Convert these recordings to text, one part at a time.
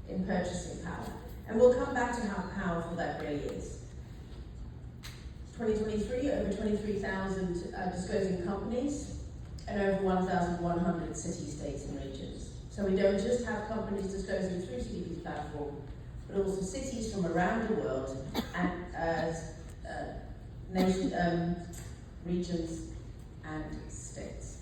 in purchasing power. And we'll come back to how powerful that really is. 2023, over 23,000 disclosing companies and over 1,100 cities, states and regions. So we don't just have companies disclosing through CDP's platform, but also cities from around the world and regions and states.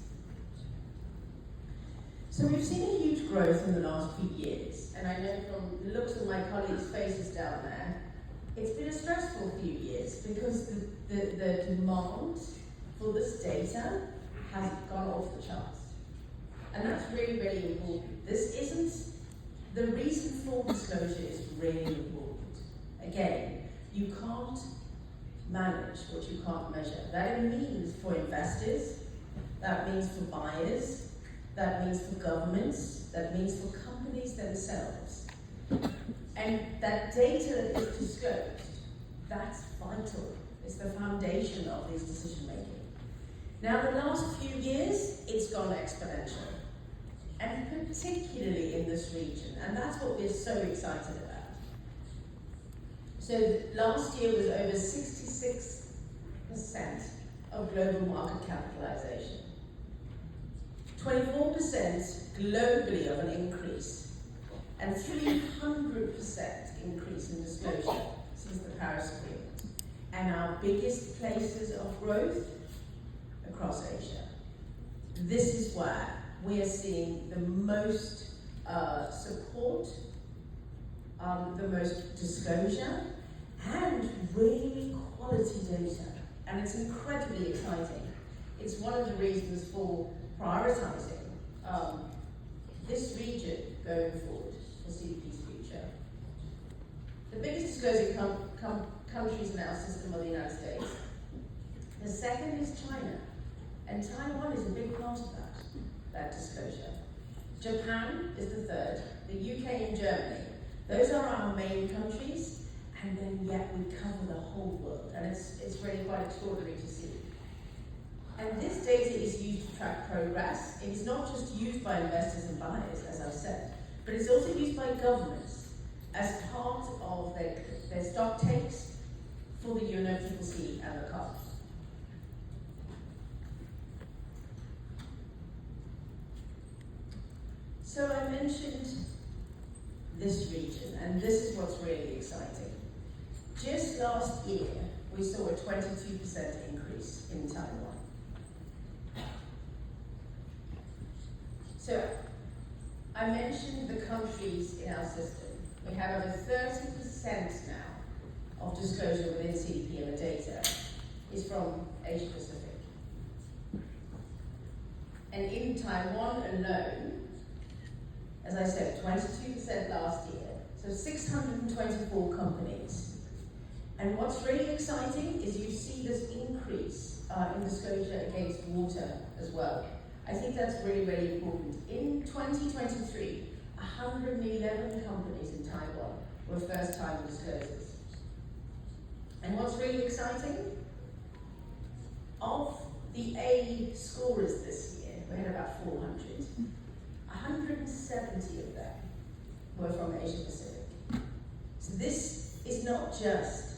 So we've seen a huge growth in the last few years, and I know from the looks of my colleagues' faces down there, it's been a stressful few years because the demand for this data has gone off the charts. And that's really, really important. This isn't, the reason for disclosure is really important. Again, you can't manage what you can't measure. That means for investors, that means for buyers, that means for governments, that means for companies themselves. And that data that is disclosed, that's vital. It's the foundation of this decision making. Now, the last few years, it's gone exponential, and particularly in this region, and that's what we're so excited about. So last year was over 66% of global market capitalization, 24% globally of an increase, and 300% increase in disclosure since the Paris Agreement, and our biggest places of growth across Asia. This is where we are seeing the most support, the most disclosure, and really quality data. And it's incredibly exciting. It's one of the reasons for prioritizing this region going forward for CDP's future. The biggest disclosing countries in our system are the United States. The second is China, and Taiwan is a big part of that disclosure. Japan is the third, the UK and Germany. Those are our main countries, and then yet we cover the whole world, and it's really quite extraordinary to see. And this data is used to track progress. It is not just used by investors and buyers, as I've said, but it's also used by governments as part of their stock takes for the UNFCCC and the COP. So I mentioned this region, and this is what's really exciting. Just last year, we saw a 22% increase in Taiwan. So I mentioned the countries in our system. We have over 30% now of disclosure within CDP, and the data is from Asia Pacific. And in Taiwan alone, as I said, 22% last year, so 624 companies. And what's really exciting is you see this increase in disclosure against water as well. I think that's really, really important. In 2023, 111 companies in Taiwan were first-time disclosures. And what's really exciting? Of the A scorers this year, we had about 400. 170 of them were from Asia Pacific. So this is not just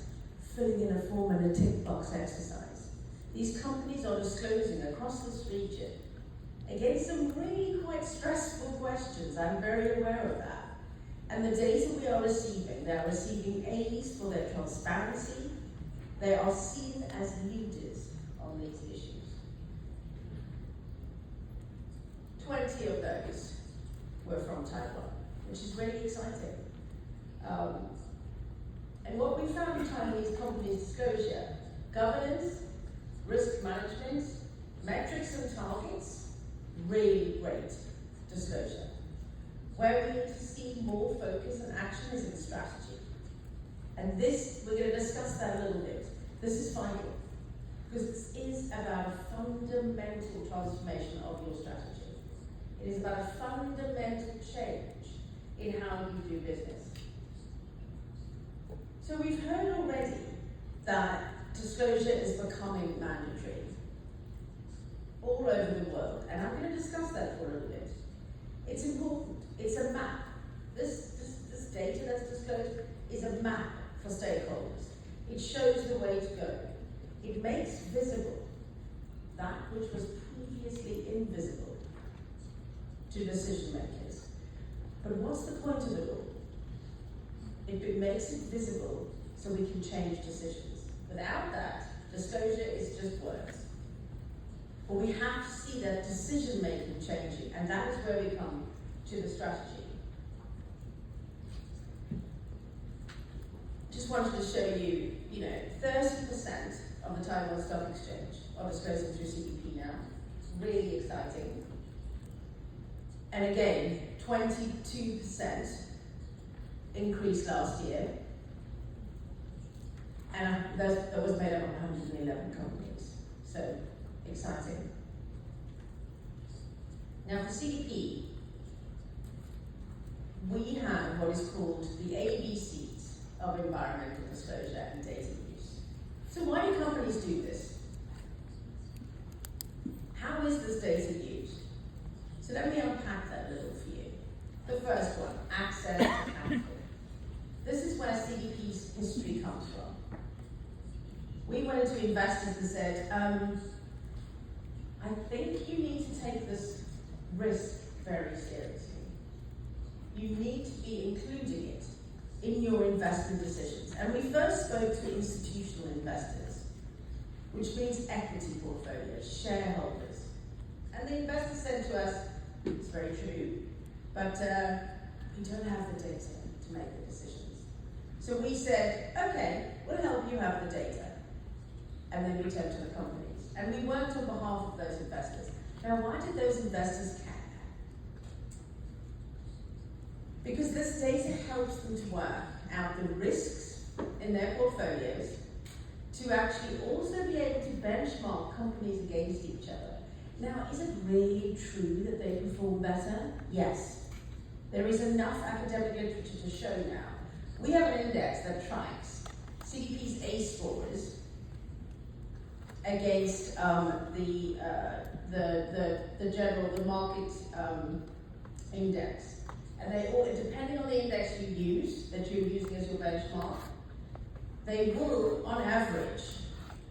filling in a form and a tick box exercise. These companies are disclosing across this region against some really quite stressful questions. I'm very aware of that. And the data we are receiving, they're receiving A's for their transparency. They are seen as leaders on these issues. 20 of those were from Taiwan, which is really exciting. And what we found in Chinese companies' disclosure, governance, risk management, metrics and targets, really great disclosure. Where we need to see more focus and action is in strategy. And this, we're going to discuss that a little bit. This is vital, because this is about a fundamental transformation of your strategy. It is about a fundamental change in how you do business. So we've heard already that disclosure is becoming mandatory all over the world, and I'm going to discuss that for a little bit. It's important. It's a map. This for stakeholders. It shows the way to go. It makes visible that which was previously invisible to decision makers. But what's the point of it all? It makes it visible so we can change decisions. Without that, disclosure is just words. But we have to see that decision making changing, and that is where we come to the strategy. Just wanted to show you, 30% of the Taiwan Stock Exchange are disclosing through CDP now. Really exciting. And again, 22% increase last year. And that was made up of 111 companies. So, exciting. Now for CDP, we have what is called the ABCs of environmental disclosure and data use. So why do companies do this? How is this data used? So let me unpack that a little for you. The first one, access to capital. This is where CDP's history comes from. We went to investors and said, I think you need to take this risk very seriously. You need to be including it in your investment decisions. And we first spoke to institutional investors, which means equity portfolios, shareholders. And the investors said to us, it's very true, but we don't have the data to make the decisions. So we said, okay, we'll help you have the data. And then we turned to the companies. And we worked on behalf of those investors. Now, why did those investors care? Because this data helps them to work out the risks in their portfolios, to actually also be able to benchmark companies against each other. Now, is it really true that they perform better? Yes. There is enough academic literature to show now. We have an index that tracks CDP's A scores against the market index. And they all, depending on the index you use, that you're using as your benchmark, they will, on average,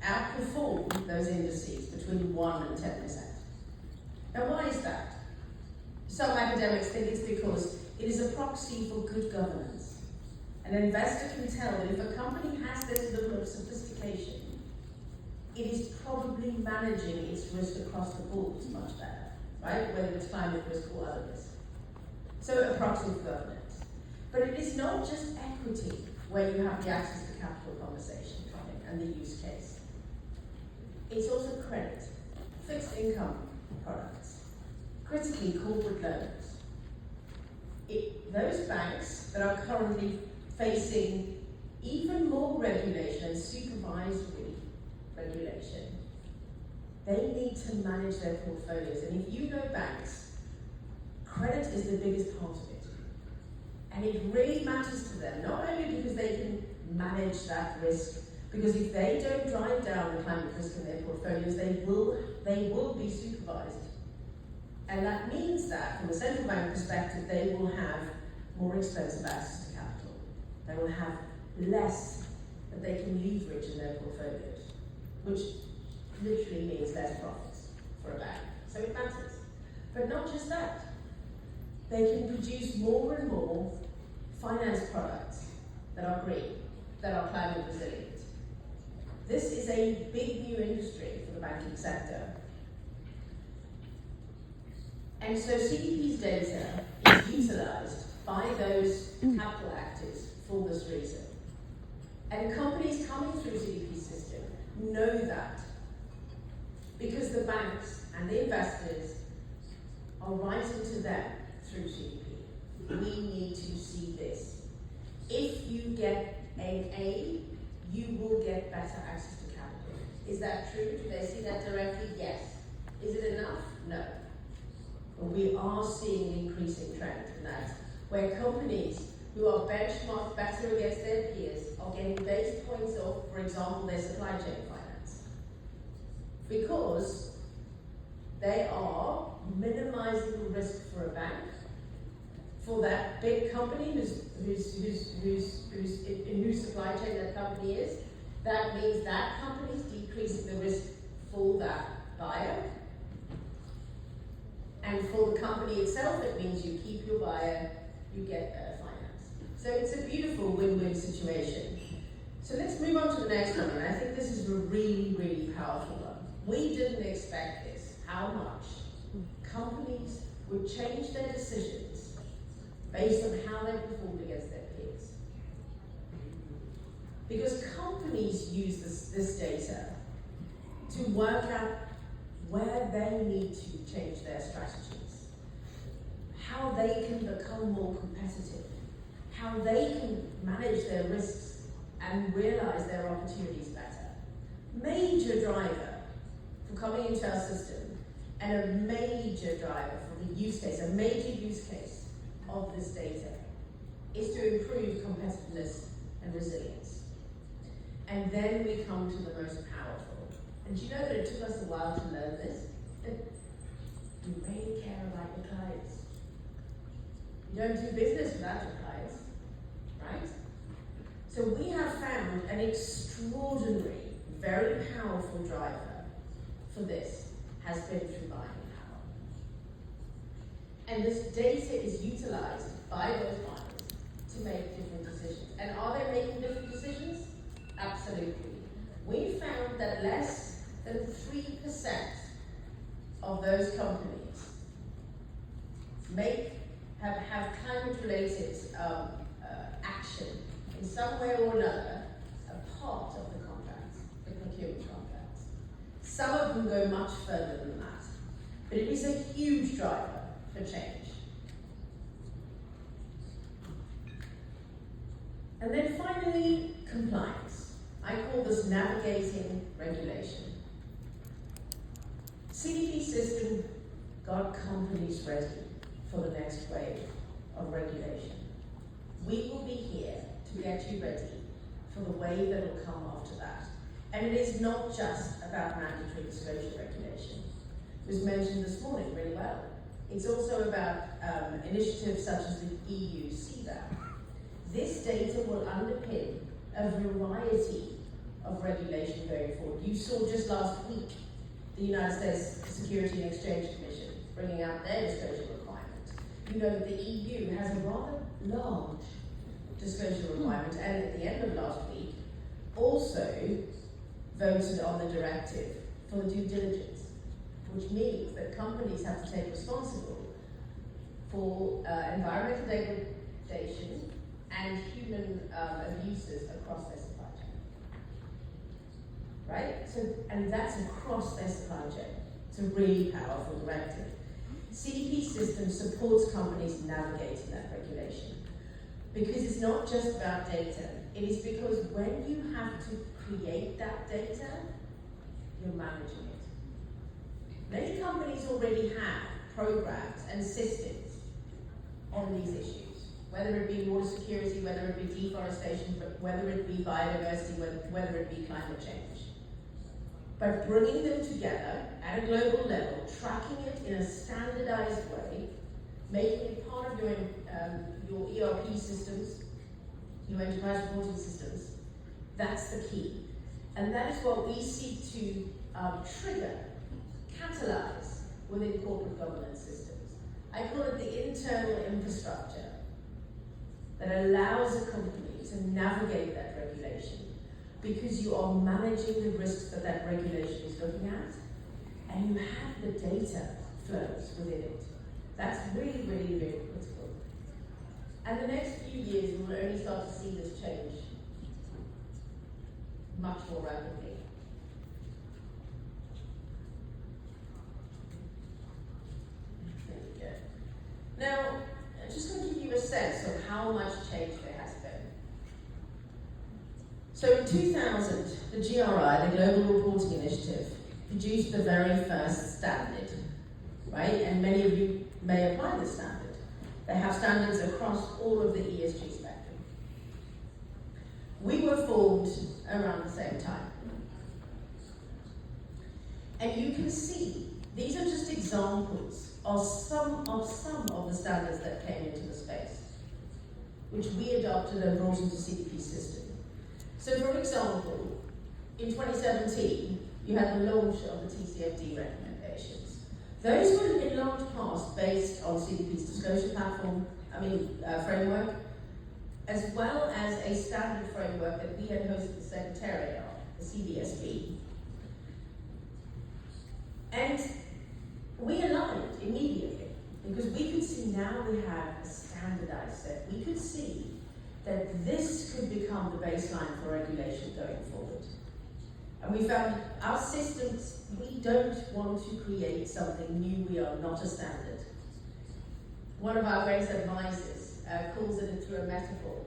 outperform those indices between 1 and 10%. Now, why is that? Some academics think it's because it is a proxy for good governance. An investor can tell that if a company has this level of sophistication, it is probably managing its risk across the board much better, right? Whether it's climate risk or other risk. So a proxy for governance. But it is not just equity where you have the access to capital conversation coming and the use case. It's also credit, fixed income products, critically corporate loans. Those banks that are currently facing even more regulation and supervisory regulation, they need to manage their portfolios. And if you know banks, credit is the biggest part of it. And it really matters to them, not only because they can manage that risk, because if they don't drive down the climate risk in their portfolios, they will be supervised. And that means that, from a central bank perspective, they will have more expensive access to capital. They will have less that they can leverage in their portfolios, which literally means less profits for a bank. So it matters. But not just that. They can produce more and more finance products that are green, that are climate resilient. This is a big new industry for the banking sector. And so CDP's data is utilized by those capital actors for this reason. And companies coming through CDP's system know that, because the banks and the investors are writing to them through CDP. We need to see this. If you get an A, you will get better access to capital. Is that true? Do they see that directly? Yes. Is it enough? No. But we are seeing an increasing trend in that, where companies who are benchmarked better against their peers are getting base points off, for example, their supply chain finance. Because they are minimizing the risk for a bank for that big company in whose supply chain that company is, that means that company is decreasing the risk for that buyer. And for the company itself, it means you keep your buyer, you get better finance. So it's a beautiful win-win situation. So let's move on to the next one, and I think this is a really, really powerful one. We didn't expect this, how much companies would change their decisions based on how they performed against their peers. Because companies use this data to work out where they need to change their strategies, how they can become more competitive, how they can manage their risks and realize their opportunities better. Major driver for coming into our system, and a major driver for the use case, a major use case of this data, is to improve competitiveness and resilience. And then we come to the most powerful. And do you know that it took us a while to learn this? That you really care about your clients. You don't do business without your clients, right? So we have found an extraordinary, very powerful driver for this has been through buying power. And this data is utilized by those buyers to make different decisions. And are they making different decisions? Absolutely. We found that less than 3% of those companies have climate-related action in some way or another, a part of the contracts, the procurement contracts. Some of them go much further than that, but it is a huge driver for change. And then finally, compliance. I call this navigating regulation. CDP system got companies ready for the next wave of regulation. We will be here to get you ready for the wave that will come after that. And it is not just about mandatory disclosure regulation. It was mentioned this morning really well. It's also about initiatives such as the EU CDP. This data will underpin a variety of regulation going forward. You saw just last week the United States Securities and Exchange Commission bringing out their disclosure requirement. You know that the EU has a rather large disclosure requirement, and at the end of last week also voted on the directive for the due diligence, which means that companies have to take responsibility for environmental degradation and human abuses across their supply chain. Right? So, and that's across their supply chain. It's a really powerful directive. CDP system supports companies navigating that regulation. Because it's not just about data, it is because when you have to create that data, you're managing it. Many companies already have programs and systems on these issues, whether it be water security, whether it be deforestation, whether it be biodiversity, whether it be climate change. But bringing them together at a global level, tracking it in a standardized way, making it part of your ERP systems, your enterprise reporting systems, that's the key. And that is what we seek to trigger, catalyze within corporate governance systems. I call it the internal infrastructure that allows a company to navigate that regulation, because you are managing the risks that that regulation is looking at, and you have the data flows within it. That's really, really, really critical. And the next few years, we will only start to see this change much more rapidly. There we go. Now, I'm just going to give you a sense of how much change there has been. So in 2000, the GRI, the Global Reporting Initiative, produced the very first standard, right? And many of you may apply this standard. They have standards across all of the ESG spectrum. We were formed around the same time. And you can see, these are just examples are some of the standards that came into the space, which we adopted and brought into CDP system. So for example, in 2017, you had the launch of the TCFD recommendations. Those were in large part based on CDP's disclosure framework, as well as a standard framework that we had hosted the Secretariat of, the CDSB. And we aligned immediately, because we could see now we have a standardized set. We could see that this could become the baseline for regulation going forward. And we found our systems, we don't want to create something new. We are not a standard. One of our greatest advisors calls it through a metaphor.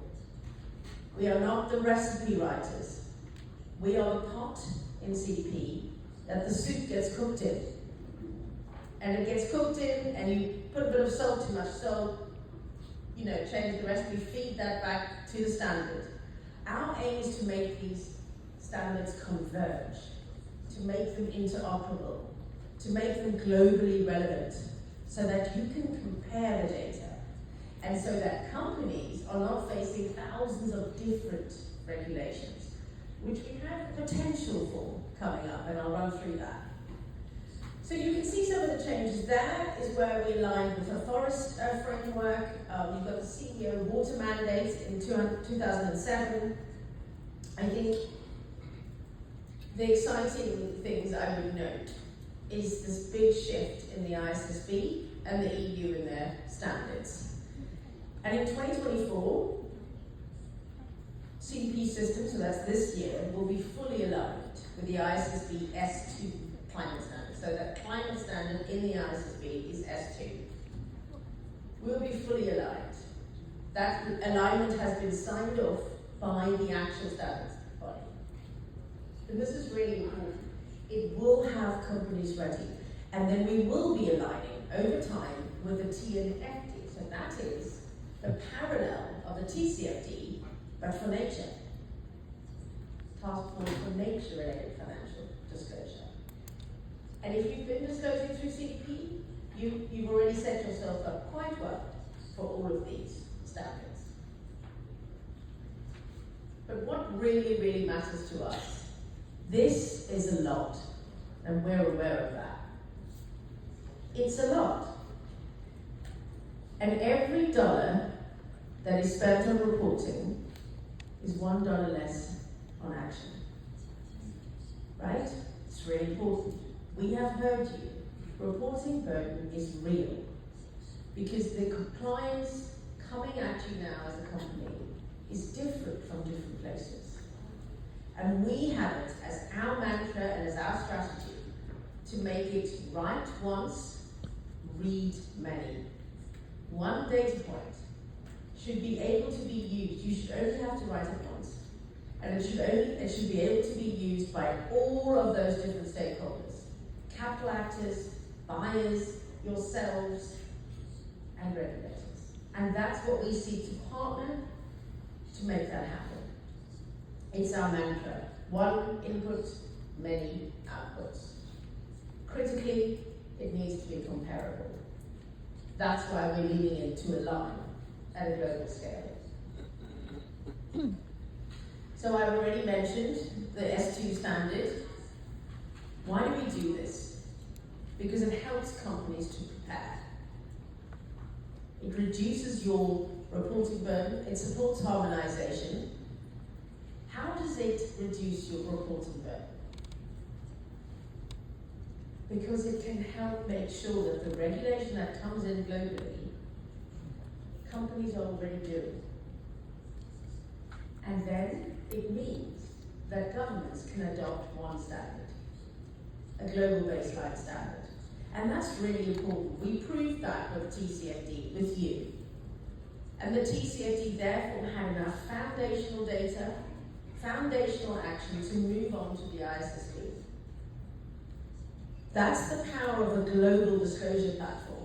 We are not the recipe writers. We are the pot in CDP that the soup gets cooked in. And it gets cooked in, and you put a bit of salt, too much salt, change the recipe, feed that back to the standard. Our aim is to make these standards converge, to make them interoperable, to make them globally relevant, so that you can compare the data, and so that companies are not facing thousands of different regulations, which we have the potential for coming up, and I'll run through that. So you can see some of the changes. That is where we align with the forest framework. You've got the CEO water mandate in 2007. I think the exciting things I would note is this big shift in the ISSB and the EU in their standards. And in 2024, CDP system, so that's this year, will be fully aligned with the ISSB S2 climate standard. So that climate standard in the ISSB is S2. We'll be fully aligned. That alignment has been signed off by the actual standards body. And this is really important. It will have companies ready. And then we will be aligning over time with the TNFD. So that is the parallel of the TCFD, but for nature. Task Force for Nature-related Financial Disclosure. And if you've been disclosing through CDP, you've already set yourself up quite well for all of these standards. But what really, really matters to us, this is a lot, and we're aware of that. It's a lot. And every dollar that is spent on reporting is $1 less on action. Right? It's really important. We have heard you. Reporting burden is real, because the compliance coming at you now as a company is different from different places. And we have it as our mantra and as our strategy to make it write once, read many. One data point should be able to be used. You should only have to write it once. And it should be able to be used by all of those different stakeholders. Capital actors, buyers, yourselves, and regulators. And that's what we seek to partner to make that happen. It's our mantra. One input, many outputs. Critically, it needs to be comparable. That's why we're leaning into a line at a global scale. So I've already mentioned the S2 standard. Why do we do this? Because it helps companies to prepare. It reduces your reporting burden. It supports harmonization. How does it reduce your reporting burden? Because it can help make sure that the regulation that comes in globally, companies are already doing. And then it means that governments can adopt one standard, a global baseline standard. And that's really important. We proved that with TCFD, with you. And the TCFD therefore had enough foundational data, foundational action to move on to the ISSB. That's the power of a global disclosure platform.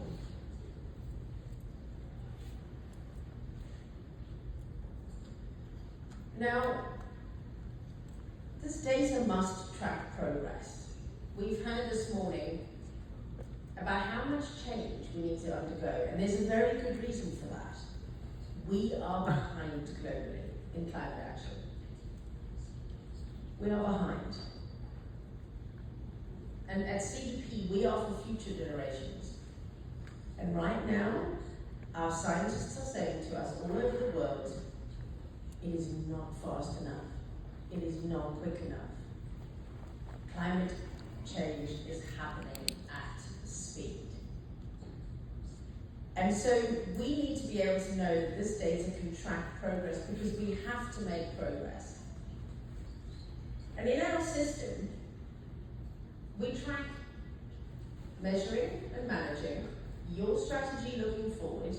Now, this data must track progress. We've heard this morning about how much change we need to undergo, and there's a very good reason for that. We are behind globally in climate action. We are behind. And at CDP, we are for future generations. And right now, our scientists are saying to us all over the world, it is not fast enough. It is not quick enough. Climate change is happening at speed. And so we need to be able to know that this data can track progress, because we have to make progress. And in our system, we track measuring and managing your strategy looking forward,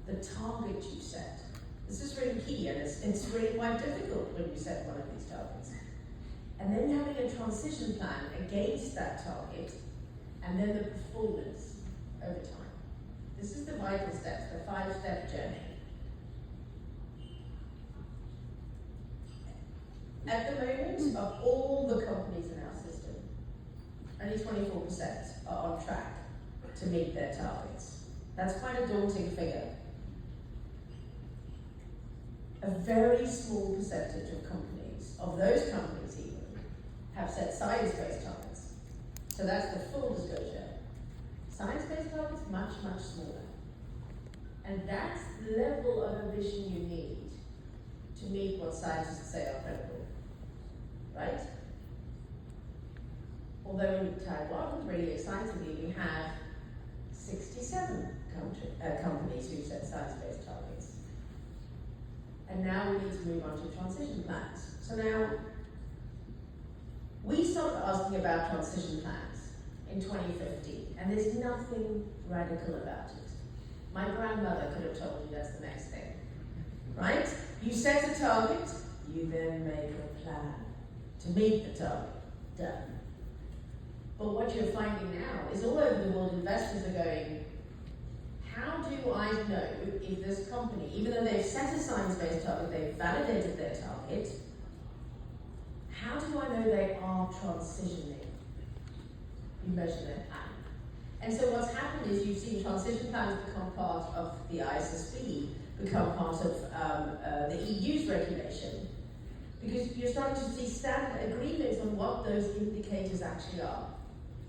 the target you set. This is really key, and it's really quite difficult when you set one of these targets. And then having a transition plan against that target, and then the performance over time. This is the vital steps, the 5-step journey. At the moment, of all the companies in our system, only 24% are on track to meet their targets. That's quite a daunting figure. A very small percentage of companies, of those companies even, have set science-based targets. So that's the full disclosure. Science-based targets, much, much smaller. And that's the level of ambition you need to meet what scientists say are credible, right? Although in Taiwan, really excitingly, we have 67 companies who set science-based targets. And now we need to move on to transition plans. So now, we started asking about transition plans in 2015, and there's nothing radical about it. My grandmother could have told you that's the next thing, right? You set a target, you then make a plan to meet the target. Done. But what you're finding now is all over the world, investors are going, how do I know if this company, even though they've set a science-based target, they've validated their target, how do I know they are transitioning? You measure their plan. And so what's happened is you've seen transition plans become part of the ISSB, become part of the EU's regulation, because you're starting to see standard agreements on what those indicators actually are.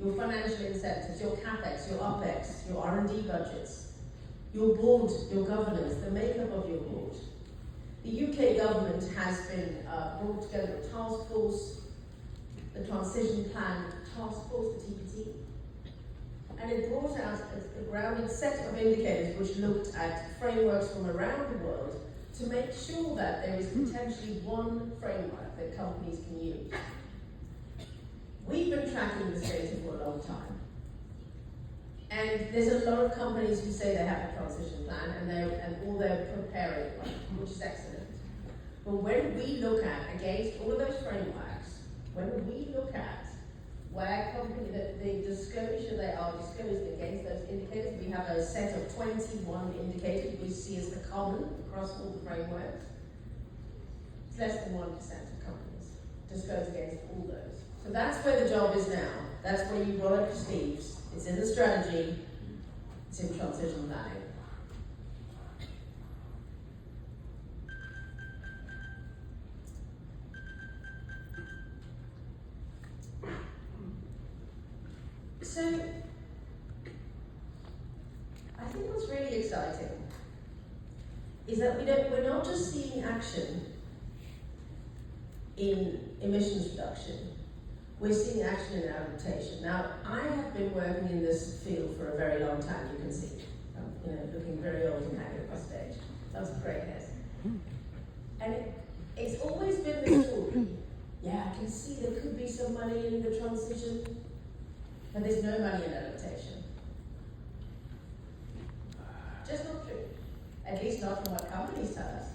Your financial incentives, your CapEx, your OpEx, your R&D budgets, your board, your governance, the makeup of your board. The UK government has been brought together a task force, the Transition Plan Task Force, the TPT, and it brought out a grounded set of indicators which looked at frameworks from around the world to make sure that there is potentially one framework that companies can use. We've been tracking this data for a long time. And there's a lot of companies who say they have a transition plan or they're preparing one, which is excellent. But when we look at, against all of those frameworks, when we look at where the disclosure they are disclosing against those indicators, we have a set of 21 indicators we see as the common across all the frameworks. It's less than 1% of companies disclose against all those. So that's where the job is now. That's where you roll up your sleeves. It's in the strategy, it's in transition planning. So, I think what's really exciting is that we're not just seeing action in emissions reduction, we're seeing action in adaptation. Now, I have been working in this field for a very long time, you can see. I'm looking very old and haggard at my stage. Lots of grey hairs. And it's always been the story. Yeah, I can see there could be some money in the transition, but there's no money in adaptation. Just not true. At least not from what companies tell us.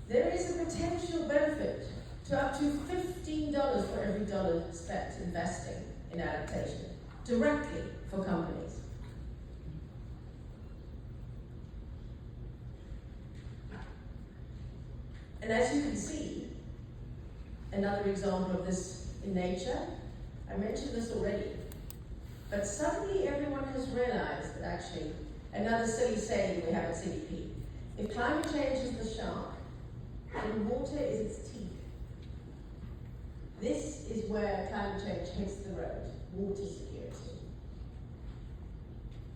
There is a potential benefit to up to $15 for every dollar spent investing in adaptation, directly for companies. And as you can see, another example of this in nature, I mentioned this already. But suddenly everyone has realized that actually, another silly saying we have at CDP, if climate change is the shark, then water is its teeth. This is where climate change hits the road, water security.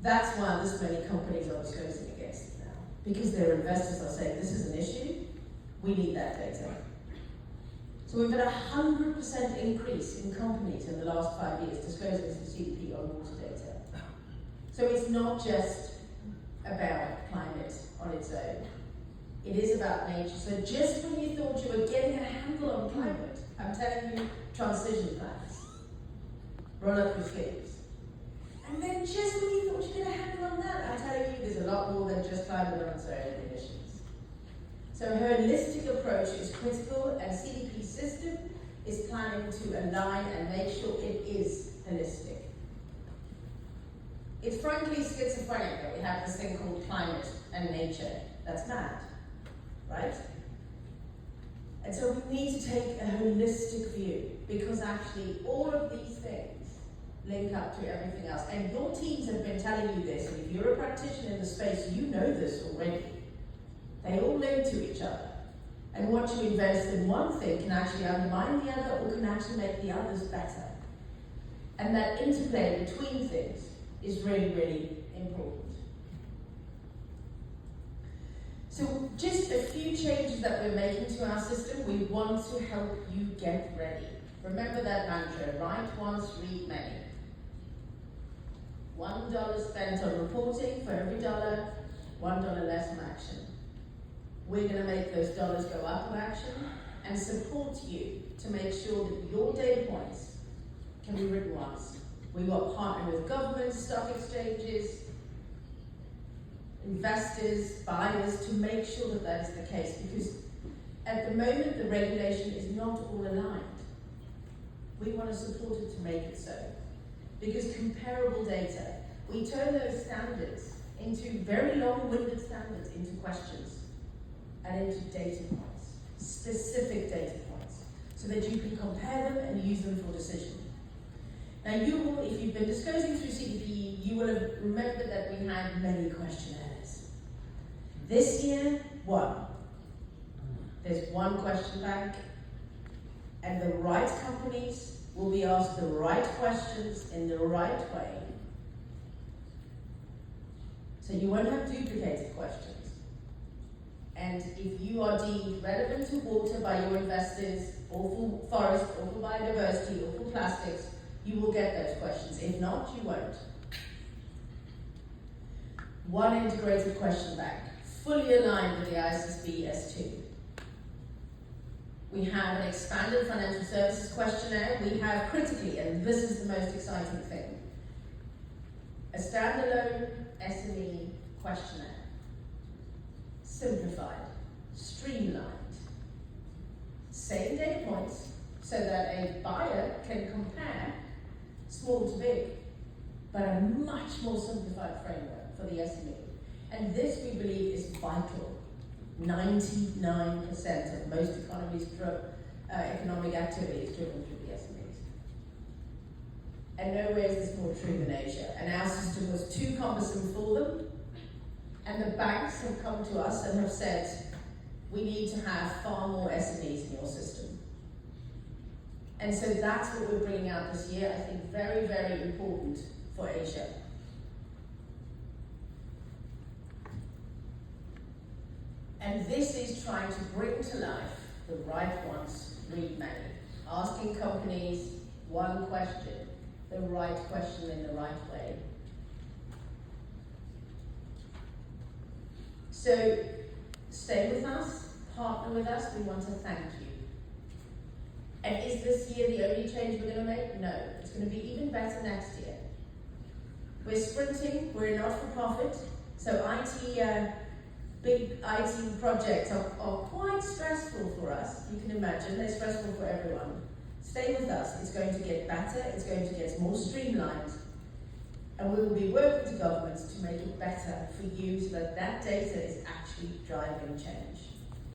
That's why this many companies are disclosing against it now, because their investors are saying this is an issue, we need that data. So we've had a 100% increase in companies in the last 5 years disclosing to the CDP on water data. So it's not just about climate on its own. It is about nature. So just when you thought you were getting a handle on climate, I'm telling you, transition plans. Roll up your sleeves. And then just when you thought you had a handle on that, I'm telling you, there's a lot more than just climate on its own emissions. So a holistic approach is critical, and CDP's system is planning to align and make sure it is holistic. It's frankly schizophrenic that we have this thing called climate and nature. That's mad, right? And so we need to take a holistic view, because actually all of these things link up to everything else. And your teams have been telling you this, and if you're a practitioner in the space, you know this already. They all link to each other. And what you invest in one thing can actually undermine the other, or can actually make the others better. And that interplay between things is really, really important. So just a few changes that we're making to our system. We want to help you get ready. Remember that mantra, write once, read many. $1 spent on reporting for every $1, $1 less on action. We're going to make those dollars go up on action and support you to make sure that your data points can be written once. We will partner with governments, stock exchanges, investors, buyers, to make sure that that is the case, because at the moment the regulation is not all aligned. We want to support it to make it so, because comparable data, we turn those standards into very long-winded standards into questions and into data points, specific data points, so that you can compare them and use them for decision. Now you will, if you've been disclosing through CDP, you will have remembered that we had many questionnaires. This year, one. There's one question bank, and the right companies will be asked the right questions in the right way. So you won't have duplicated questions. And if you are deemed relevant to water by your investors, or for forest, or for biodiversity, or for plastics, you will get those questions. If not, you won't. One integrated question bank, fully aligned with the ISSB S2. We have an expanded financial services questionnaire. We have, critically, and this is the most exciting thing, a standalone SME questionnaire. Simplified, streamlined, same data points, so that a buyer can compare small to big, but a much more simplified framework for the SME. And this, we believe, is vital. 99% of most economies' economic activity is driven through the SMEs. And nowhere is this more true than Asia. And our system was too cumbersome for them. And the banks have come to us and have said, we need to have far more SMEs in your system. And so that's what we're bringing out this year. I think very, very important for Asia. And this is trying to bring to life the right ones, read many. Asking companies one question, the right question in the right way. So stay with us, partner with us, we want to thank you. And is this year the only change we're going to make? No, it's going to be even better next year. We're sprinting, we're not-for-profit, so big IT projects are quite stressful for us. You can imagine, they're stressful for everyone. Stay with us, it's going to get better, it's going to get more streamlined, and we will be working with governments to make it better for you so that that data is actually driving change.